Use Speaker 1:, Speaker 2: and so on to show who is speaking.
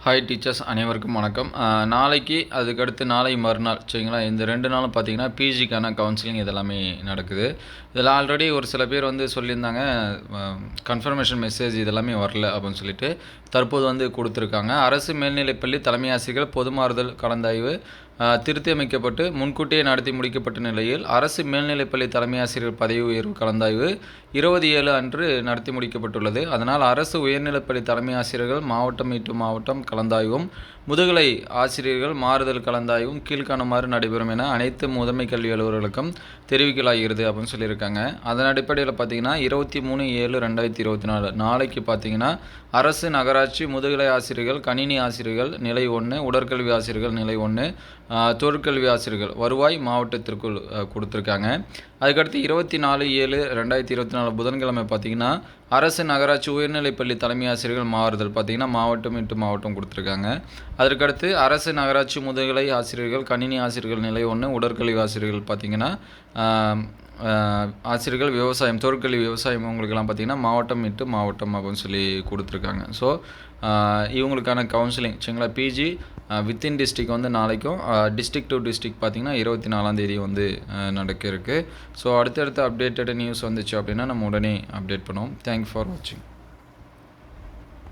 Speaker 1: Hi teachers அனைவருக்கும் வணக்கம். நாளைக்கு அதுக்கடுத்து நாளை மறுநாள் சரிங்களா, இந்த 2 நாளும் பார்த்தீங்கன்னா பிஜிக்கான கவுன்சிலிங் இதெல்லாமே நடக்குது. இதில் ஆல்ரெடி ஒரு சில பேர் வந்து சொல்லியிருந்தாங்க, கன்ஃபர்மேஷன் மெசேஜ் இதெல்லாமே வரல அப்படின்னு சொல்லிட்டு தற்போது வந்து கொடுத்துருக்காங்க. அரசு மேல்நிலைப்பள்ளி தலைமை ஆசிரியர்கள் பொதுமாறுதல் கலந்தாய்வு திருத்தி அமைக்கப்பட்டு முன்கூட்டியே நடத்தி முடிக்கப்பட்ட நிலையில் அரசு மேல்நிலைப்பள்ளி தலைமை ஆசிரியர் பதவி உயர்வு கலந்தாய்வு 20/7 அன்று நடத்தி முடிக்கப்பட்டுள்ளது. அதனால் அரசு உயர்நிலைப்பள்ளி தலைமை ஆசிரியர்கள் மாவட்டம் மீட்டு மாவட்டம் கலந்தாய்வும் முதுகலை ஆசிரியர்கள் மாறுதல் கலந்தாய்வும் கீழ்காணுமாறு நடைபெறும் என அனைத்து முதன்மை கல்வி அலுவலர்களுக்கும் தெரிவிக்கலாகிறது அப்படின்னு சொல்லியிருக்காங்க. அதன் அடிப்படையில் பார்த்தீங்கன்னா 23/7/2024 நாளைக்கு பார்த்தீங்கன்னா அரசு நகராட்சி முதுகலை ஆசிரியர்கள் கணினி ஆசிரியர்கள் நிலை 1, உடற்கல்வி ஆசிரியர்கள் நிலை 1, தொழிற்கல்வி ஆசிரியர்கள் வருவாய் மாவட்டத்திற்குள் கொடுத்துருக்காங்க. அதுக்கடுத்து 24/7/2024 புதன்கிழமை பார்த்தீங்கன்னா அரசு நகராட்சி உயர்நிலைப்பள்ளி தலைமை ஆசிரியர்கள் மாறுதல் பார்த்தீங்கன்னா மாவட்டம் இன்ட்டு மாவட்டம் கொடுத்துருக்காங்க. அதற்கடுத்து அரசு நகராட்சி முதுகலை ஆசிரியர்கள் கணினி ஆசிரியர்கள் நிலை 1, உடற்கல்வி ஆசிரியர்கள் பார்த்தீங்கன்னா ஆசிரியர்கள் விவசாயம் தொழிற்கல்வி விவசாயம் இவங்களுக்கெல்லாம் பார்த்தீங்கன்னா மாவட்டம் இன்ட்டு மாவட்டம் அப்படின்னு சொல்லி கொடுத்துருக்காங்க. ஸோ இவங்களுக்கான கவுன்சிலிங் சரிங்களா, பிஜி வித்தின் டிஸ்ட்ரிக் வந்து நாளைக்கும் டிஸ்ட்ரிக் டு டிஸ்ட்ரிக் பார்த்தீங்கன்னா 24ஆம் வந்து நடக்க இருக்குது. ஸோ அடுத்தடுத்த அப்டேட்டட் நியூஸ் வந்துச்சு அப்படின்னா நம்ம உடனே அப்டேட் பண்ணுவோம். தேங்க்ஸ் ஃபார் வாட்சிங்.